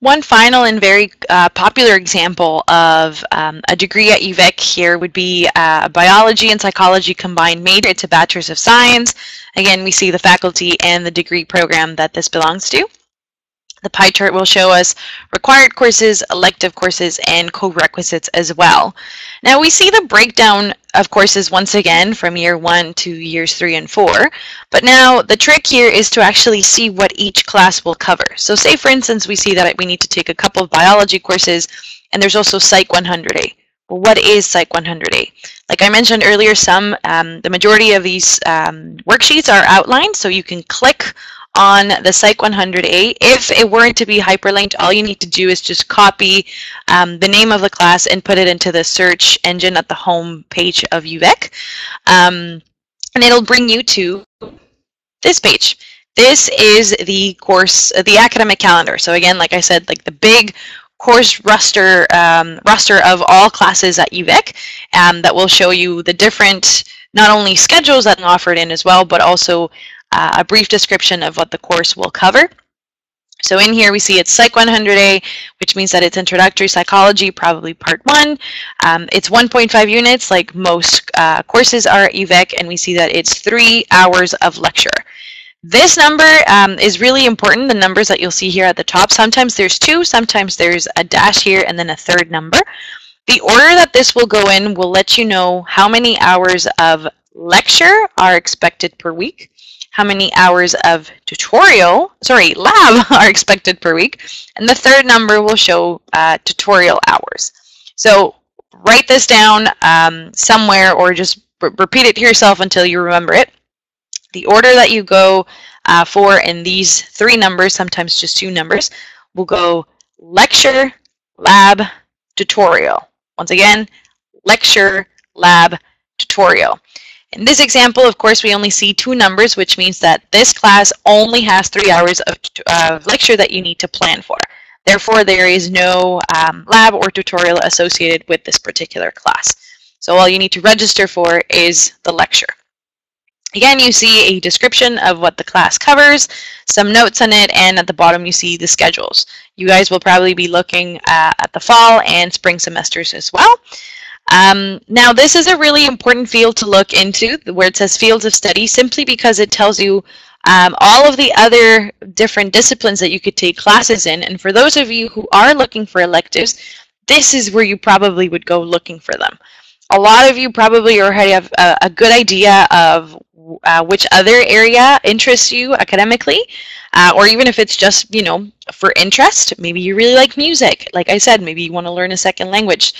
One final and very popular example of a degree at UVic here would be a biology and psychology combined major. It's a Bachelor's of Science. Again, we see the faculty and the degree program that this belongs to. The pie chart will show us required courses, elective courses, and co-requisites as well. Now we see the breakdown of courses once again from year 1 to years 3 and 4, but now the trick here is to actually see what each class will cover. So say for instance we see that we need to take a couple of biology courses, and there's also Psych 100A. Well, what is Psych 100A? Like I mentioned earlier, the majority of these worksheets are outlined, so you can click on the Psych 100A. If it weren't to be hyperlinked, all you need to do is just copy the name of the class and put it into the search engine at the home page of UVic. And it'll bring you to this page. This is the course, the academic calendar. So again, like I said, like the big course roster of all classes at UVic that will show you the different, not only schedules that are offered in as well, but also a brief description of what the course will cover. So in here we see it's Psych 100A, which means that it's Introductory Psychology, probably Part 1. It's 1.5 units like most courses are at UVic, and we see that it's 3 hours of lecture. This number is really important, the numbers that you'll see here at the top. Sometimes there's 2, sometimes there's a dash here and then a third number. The order that this will go in will let you know how many hours of lecture are expected per week, how many hours of lab are expected per week, and the third number will show tutorial hours. So write this down somewhere, or just repeat it to yourself until you remember it. The order that you go for in these 3 numbers, sometimes just 2 numbers, will go lecture, lab, tutorial. Once again, lecture, lab, tutorial. In this example, of course, we only see 2 numbers, which means that this class only has 3 hours of lecture that you need to plan for. Therefore, there is no lab or tutorial associated with this particular class. So all you need to register for is the lecture. Again, you see a description of what the class covers, some notes on it, and at the bottom you see the schedules. You guys will probably be looking at the fall and spring semesters as well. Now this is a really important field to look into, where it says fields of study, simply because it tells you all of the other different disciplines that you could take classes in. And for those of you who are looking for electives, this is where you probably would go looking for them. A lot of you probably already have a good idea of which other area interests you academically, or even if it's just, you know, for interest. Maybe you really like music. Like I said, maybe you want to learn a second language.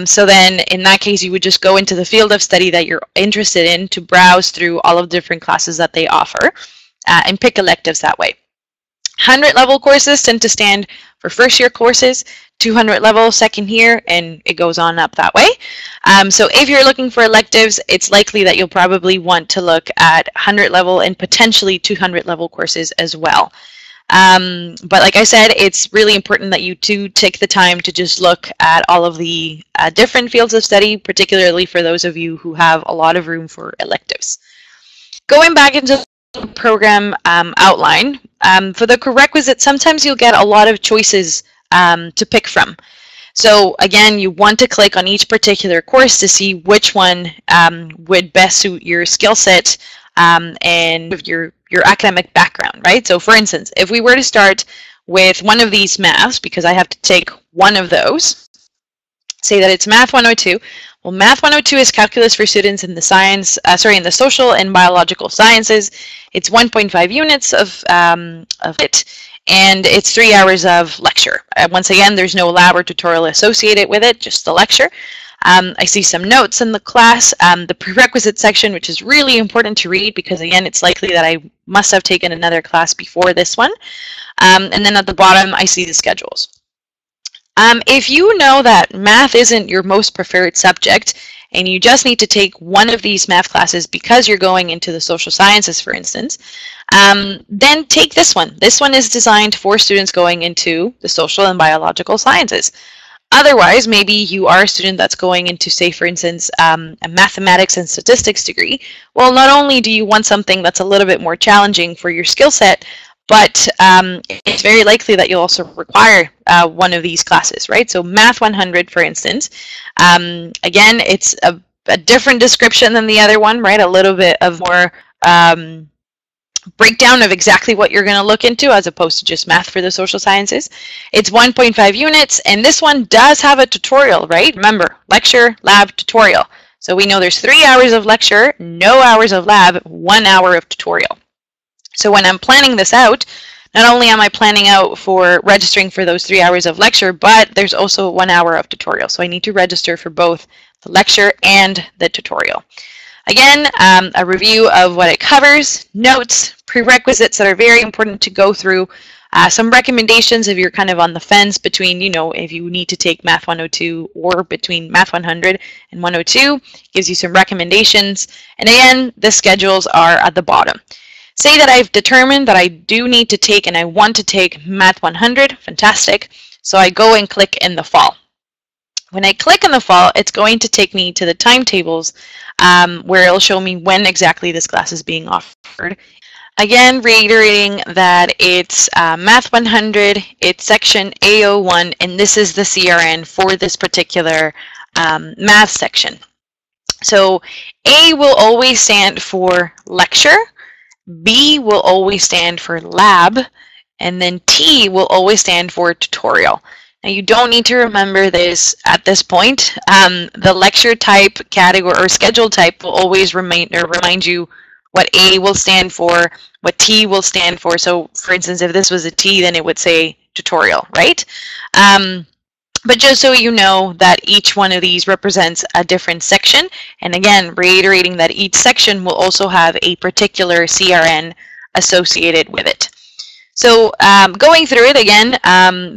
So then in that case, you would just go into the field of study that you're interested in to browse through all of the different classes that they offer and pick electives that way. 100 level courses tend to stand for first year courses, 200 level second year, and it goes on up that way. So if you're looking for electives, it's likely that you'll probably want to look at 100 level and potentially 200 level courses as well. But like I said, it's really important that you do take the time to just look at all of the different fields of study, particularly for those of you who have a lot of room for electives. Going back into the program outline, for the prerequisite, sometimes you'll get a lot of choices to pick from. So again, you want to click on each particular course to see which one would best suit your skill set and your academic background, right? So for instance, if we were to start with one of these maths, because I have to take one of those, say that it's Math 102. Well, Math 102 is calculus for students in the in the social and biological sciences. It's 1.5 units of it, and it's 3 hours of lecture. Once again, there's no lab or tutorial associated with it, just the lecture. I see some notes in the class, the prerequisite section, which is really important to read because, again, it's likely that I must have taken another class before this one. And then at the bottom, I see the schedules. If you know that math isn't your most preferred subject and you just need to take one of these math classes because you're going into the social sciences, for instance, then take this one. This one is designed for students going into the social and biological sciences. Otherwise, maybe you are a student that's going into, say, for instance, a mathematics and statistics degree. Well, not only do you want something that's a little bit more challenging for your skill set, but it's very likely that you'll also require one of these classes, right? So Math 100, for instance, again, it's a different description than the other one, right? A little bit of more breakdown of exactly what you're going to look into as opposed to just math for the social sciences. It's 1.5 units, and this one does have a tutorial, right? Remember, lecture, lab, tutorial. So we know there's 3 hours of lecture, no hours of lab, 1 hour of tutorial. So when I'm planning this out, not only am I planning out for registering for those 3 hours of lecture, but there's also 1 hour of tutorial. So I need to register for both the lecture and the tutorial. Again, a review of what it covers, notes, prerequisites that are very important to go through, some recommendations if you're kind of on the fence between, you know, if you need to take Math 102 or between Math 100 and 102, gives you some recommendations. And again, the schedules are at the bottom. Say that I've determined that I do need to take and I want to take Math 100, fantastic. So I go and click in the fall. When I click in the fall, it's going to take me to the timetables where it'll show me when exactly this class is being offered. Again, reiterating that it's Math 100, it's section A01, and this is the CRN for this particular math section. So A will always stand for lecture, B will always stand for lab, and then T will always stand for tutorial. Now you don't need to remember this at this point. The lecture type, category, or schedule type will always remind you what A will stand for, what T will stand for. So for instance, if this was a T, then it would say tutorial, right? But just so you know that each one of these represents a different section. And again, reiterating that each section will also have a particular CRN associated with it. So going through it again,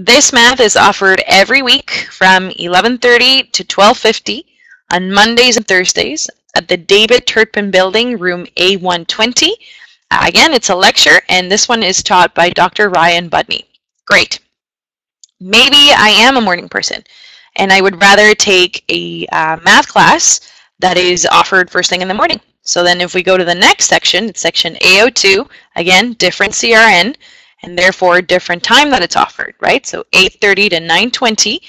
this math is offered every week from 11:30 to 12:50 on Mondays and Thursdays at the David Turpin Building, room A120. Again, it's a lecture, and this one is taught by Dr. Ryan Budney. Great. Maybe I am a morning person, and I would rather take a math class that is offered first thing in the morning. So then if we go to the next section, it's section A02, again, different CRN, and therefore different time that it's offered, right? So 8:30 to 9:20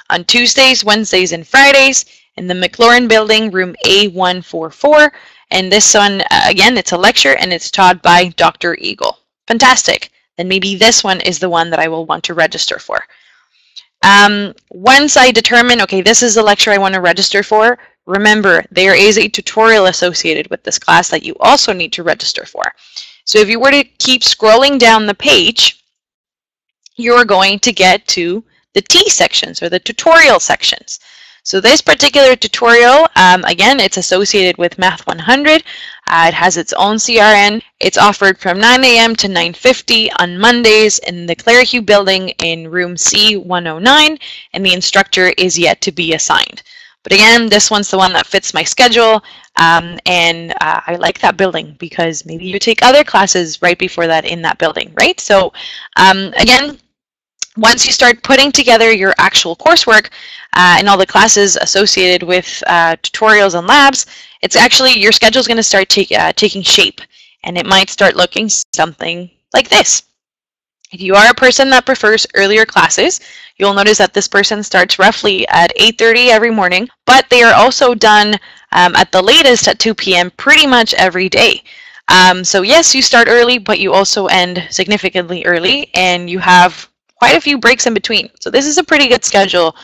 on Tuesdays, Wednesdays, and Fridays in the McLaurin Building, room A144. And this one, again, it's a lecture, and it's taught by Dr. Eagle. Fantastic. Then maybe this one is the one that I will want to register for. Once I determine, okay, this is the lecture I want to register for, remember, there is a tutorial associated with this class that you also need to register for. So if you were to keep scrolling down the page, you're going to get to the T sections or the tutorial sections. So this particular tutorial, again, it's associated with Math 100. It has its own CRN. It's offered from 9 a.m. to 9:50 on Mondays in the Clairhue Building in room C109, and the instructor is yet to be assigned. But again, this one's the one that fits my schedule, and I like that building because maybe you take other classes right before that in that building, right? So again, once you start putting together your actual coursework and all the classes associated with tutorials and labs, it's actually, your schedule is going to start taking shape, and it might start looking something like this. If you are a person that prefers earlier classes, you'll notice that this person starts roughly at 8:30 every morning, but they are also done at the latest at 2 p.m. pretty much every day. So yes, you start early, but you also end significantly early, and you have quite a few breaks in between. So this is a pretty good schedule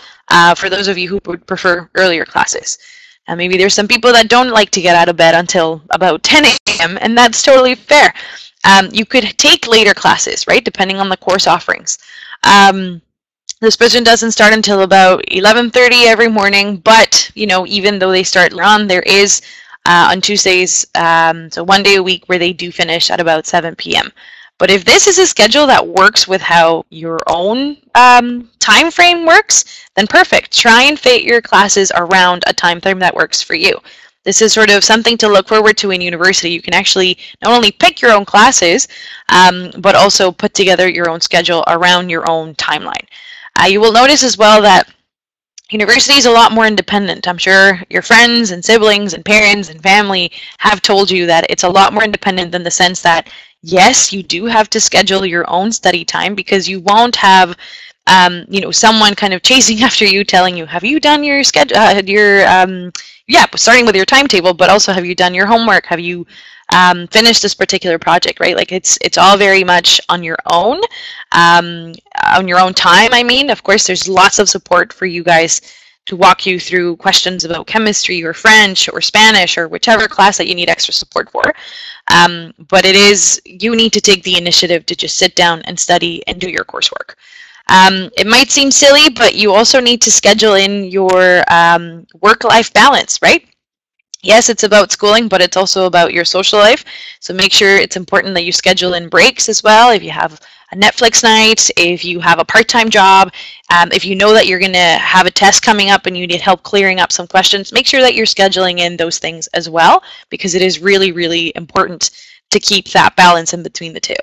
for those of you who would prefer earlier classes. Maybe there's some people that don't like to get out of bed until about 10 a.m., and that's totally fair. You could take later classes, right, depending on the course offerings. This person doesn't start until about 11:30 every morning, but, you know, even though they start later on, there is on Tuesdays, so 1 day a week where they do finish at about 7 p.m. But if this is a schedule that works with how your own time frame works, then perfect. Try and fit your classes around a time frame that works for you. This is sort of something to look forward to in university. You can actually not only pick your own classes, but also put together your own schedule around your own timeline. You will notice as well that university is a lot more independent. I'm sure your friends and siblings and parents and family have told you that it's a lot more independent in the sense that yes, you do have to schedule your own study time, because you won't have someone kind of chasing after you, telling you, have you done your schedule, starting with your timetable, but also, have you done your homework? Have you finished this particular project, right? Like it's all very much on your own time. I mean, of course, there's lots of support for you guys to walk you through questions about chemistry or French or Spanish or whichever class that you need extra support for. But you need to take the initiative to just sit down and study and do your coursework. It might seem silly, but you also need to schedule in your work-life balance, right? Yes, it's about schooling, but it's also about your social life. So make sure it's important that you schedule in breaks as well. If you have a Netflix night, if you have a part-time job, if you know that you're going to have a test coming up and you need help clearing up some questions, make sure that you're scheduling in those things as well, because it is really, really important to keep that balance in between the two.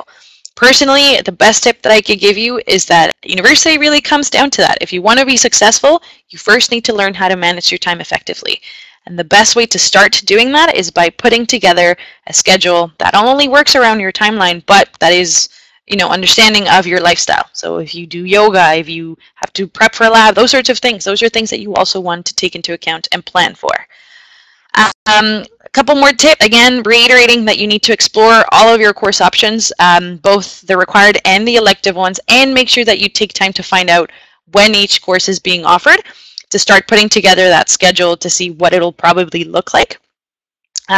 Personally, the best tip that I could give you is that university really comes down to that. If you want to be successful, you first need to learn how to manage your time effectively. And the best way to start doing that is by putting together a schedule that not only works around your timeline, but that is, understanding of your lifestyle. So if you do yoga, if you have to prep for a lab, those sorts of things, those are things that you also want to take into account and plan for. A couple more tips, again, reiterating that you need to explore all of your course options, both the required and the elective ones, and make sure that you take time to find out when each course is being offered, to start putting together that schedule to see what it'll probably look like.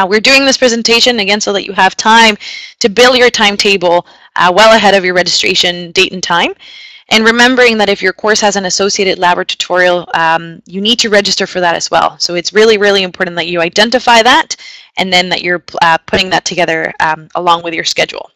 We're doing this presentation, again, so that you have time to build your timetable well ahead of your registration date and time. And remembering that if your course has an associated lab or tutorial, you need to register for that as well. So it's really, really important that you identify that, and then that you're putting that together along with your schedule.